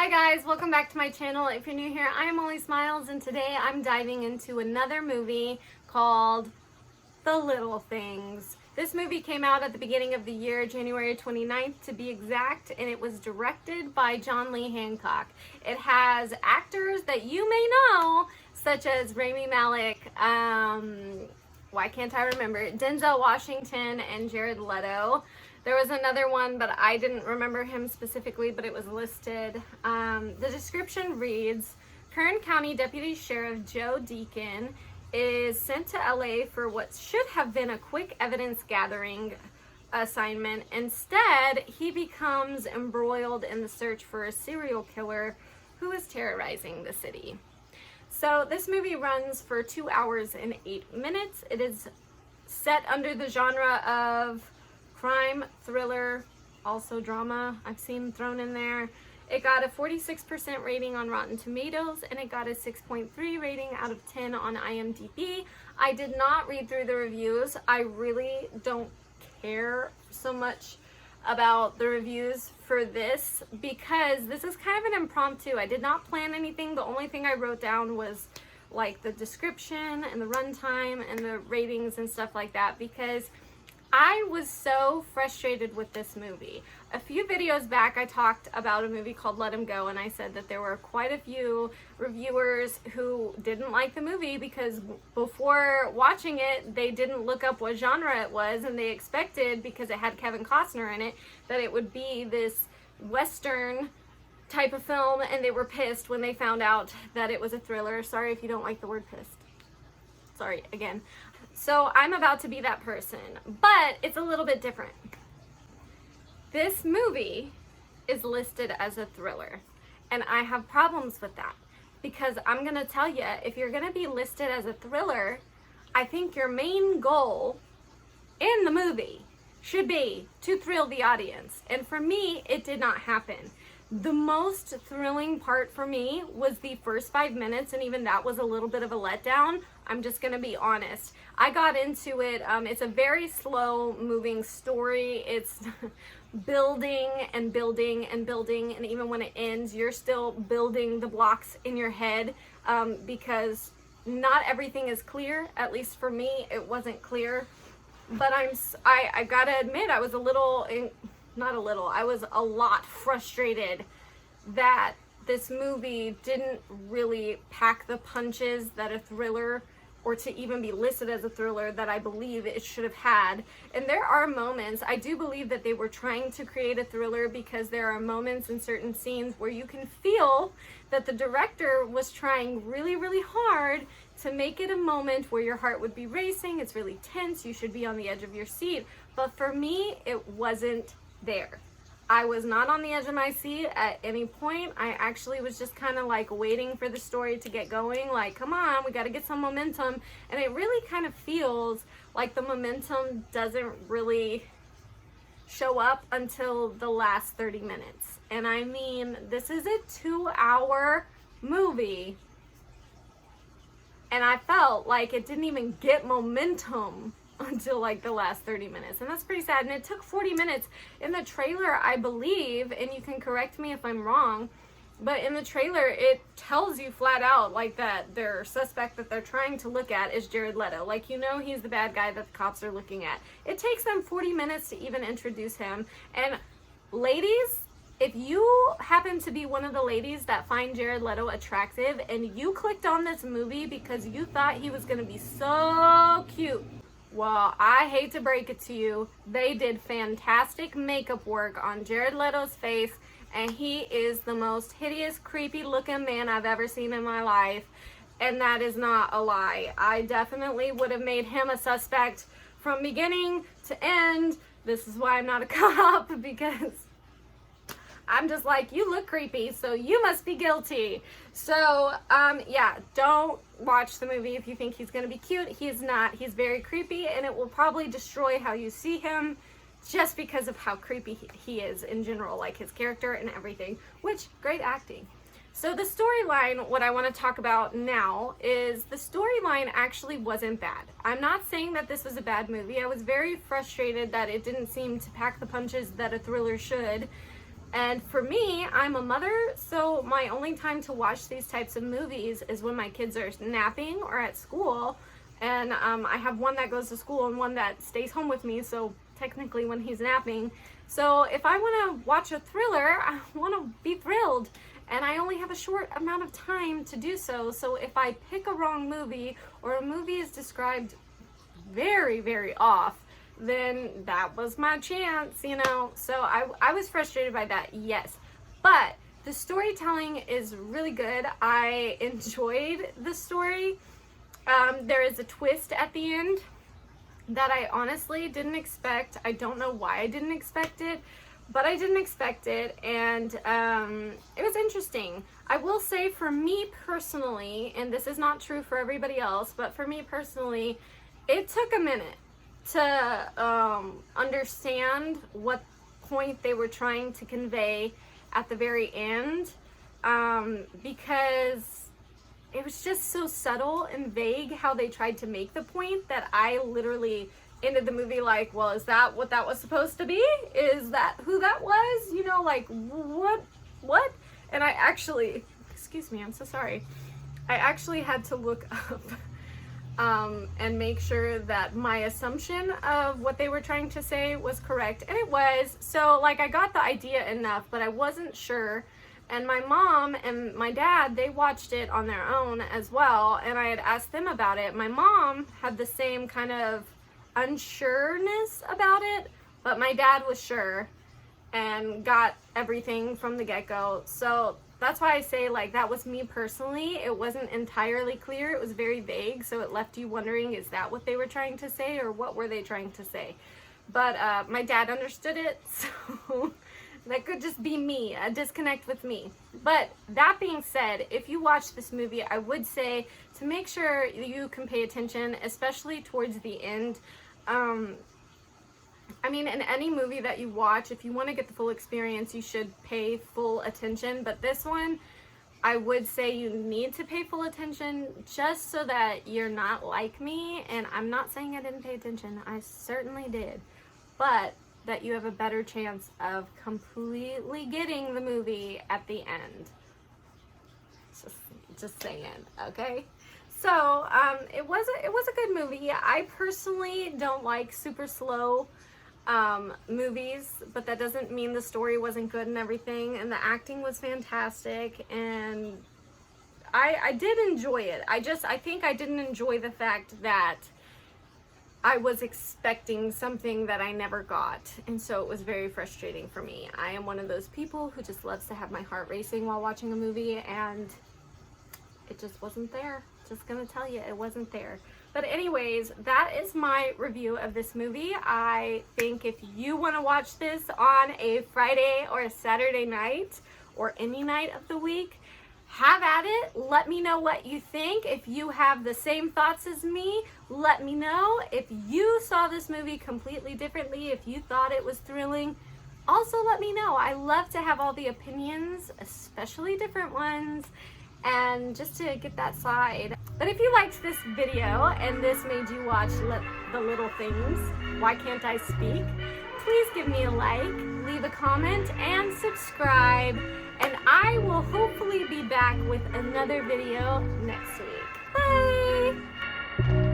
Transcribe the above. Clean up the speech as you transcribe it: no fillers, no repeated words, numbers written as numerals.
Hi guys, welcome back to my channel. If you're new here, I am Molly Smiles, and today I'm diving into another movie called The Little Things. This movie came out at the beginning of the year, January 29th to be exact, and it was directed by John Lee Hancock. It has actors that you may know, such as Rami Malek, why can't I remember, Denzel Washington, and Jared Leto. There was another one, but I didn't remember him specifically, but it was listed. The description reads, Kern County Deputy Sheriff Joe Deacon is sent to LA for what should have been a quick evidence gathering assignment. Instead, he becomes embroiled in the search for a serial killer who is terrorizing the city. So this movie runs for 2 hours and 8 minutes. It is set under the genre of crime, thriller, also drama I've seen thrown in there. It got a 46% rating on Rotten Tomatoes, and it got a 6.3 rating out of 10 on IMDb. I did not read through the reviews. I really don't care so much about the reviews for this because this is kind of an impromptu. I did not plan anything. The only thing I wrote down was like the description and the runtime and the ratings and stuff like that, because I was so frustrated with this movie. A few videos back, I talked about a movie called Let 'Em Go, and I said that there were quite a few reviewers who didn't like the movie because before watching it, they didn't look up what genre it was, and they expected, because it had Kevin Costner in it, that it would be this Western type of film, and they were pissed when they found out that it was a thriller. Sorry if you don't like the word pissed. Sorry, again. So I'm about to be that person, but it's a little bit different. This movie is listed as a thriller, and I have problems with that because I'm going to tell you, if you're going to be listed as a thriller, I think your main goal in the movie should be to thrill the audience. And for me, it did not happen. The most thrilling part for me was the first 5 minutes, and even that was a little bit of a letdown. I'm just gonna be honest. I got into it. It's a very slow moving story. It's building and building and building, and even when it ends, you're still building the blocks in your head because not everything is clear. At least for me, it wasn't clear. But I gotta admit, I was I was a lot frustrated that this movie didn't really pack the punches that a thriller, or to even be listed as a thriller, that I believe it should have had. And there are moments, I do believe that they were trying to create a thriller, because there are moments in certain scenes where you can feel that the director was trying really, really hard to make it a moment where your heart would be racing. It's really tense. You should be on the edge of your seat. But for me, it wasn't there. I was not on the edge of my seat at any point. I actually was just kind of like waiting for the story to get going, like, come on, we got to get some momentum. And it really kind of feels like the momentum doesn't really show up until the last 30 minutes. And I mean, this is a 2-hour movie, and I felt like it didn't even get momentum until like the last 30 minutes, and that's pretty sad. And it took 40 minutes in the trailer, I believe, and you can correct me if I'm wrong, but in the trailer it tells you flat out like that their suspect that they're trying to look at is Jared Leto. Like, you know, he's the bad guy that the cops are looking at. It takes them 40 minutes to even introduce him. And ladies, if you happen to be one of the ladies that find Jared Leto attractive and you clicked on this movie because you thought he was going to be so cute, well, I hate to break it to you, they did fantastic makeup work on Jared Leto's face, and he is the most hideous, creepy looking man I've ever seen in my life, and that is not a lie. I definitely would have made him a suspect from beginning to end. This is why I'm not a cop, because I'm just like, you look creepy, so you must be guilty. So, yeah, don't watch the movie if you think he's going to be cute. He is not. He's very creepy, and it will probably destroy how you see him just because of how creepy he is in general, like his character and everything, which, great acting. So the storyline, what I want to talk about now, is the storyline actually wasn't bad. I'm not saying that this was a bad movie. I was very frustrated that it didn't seem to pack the punches that a thriller should. And for me, I'm a mother, so my only time to watch these types of movies is when my kids are napping or at school. And I have one that goes to school and one that stays home with me, so technically when he's napping. So if I want to watch a thriller, I want to be thrilled. And I only have a short amount of time to do so. So if I pick a wrong movie, or a movie is described very, very off, then that was my chance, you know. So I was frustrated by that, yes. But the storytelling is really good. I enjoyed the story. There is a twist at the end that I honestly didn't expect. I don't know why I didn't expect it, but I didn't expect it, and it was interesting. I will say, for me personally, and this is not true for everybody else, but for me personally, it took a minute to understand what point they were trying to convey at the very end, because it was just so subtle and vague how they tried to make the point that I literally ended the movie like, well, is that what that was supposed to be? Is that who that was? You know, like, what? And I actually, excuse me, I'm so sorry. I actually had to look up and make sure that my assumption of what they were trying to say was correct. And it was. So, like, I got the idea enough, but I wasn't sure. And my mom and my dad, they watched it on their own as well, and I had asked them about it. My mom had the same kind of unsureness about it, but my dad was sure and got everything from the get-go. So that's why I say, like, that was me personally. It wasn't entirely clear. It was very vague, so it left you wondering, is that what they were trying to say, or what were they trying to say? But my dad understood it, so that could just be me, a disconnect with me. But that being said, if you watch this movie, I would say to make sure you can pay attention, especially towards the end. I mean, in any movie that you watch, if you want to get the full experience, you should pay full attention. But this one, I would say you need to pay full attention just so that you're not like me. And I'm not saying I didn't pay attention. I certainly did. But that you have a better chance of completely getting the movie at the end. Just saying, okay? So, it was a good movie. I personally don't like super slow movies, but that doesn't mean the story wasn't good and everything, and the acting was fantastic, and I did enjoy it. I think I didn't enjoy the fact that I was expecting something that I never got, and so it was very frustrating for me. I am one of those people who just loves to have my heart racing while watching a movie, and it just wasn't there. Just gonna tell you, it wasn't there. But anyways, that is my review of this movie. I think if you want to watch this on a Friday or a Saturday night, or any night of the week, have at it. Let me know what you think. If you have the same thoughts as me, let me know. If you saw this movie completely differently, if you thought it was thrilling, also let me know. I love to have all the opinions, especially different ones, and just to get that side. But if you liked this video and this made you watch The Little Things, Why Can't I Speak? Please give me a like, leave a comment, and subscribe. And I will hopefully be back with another video next week. Bye!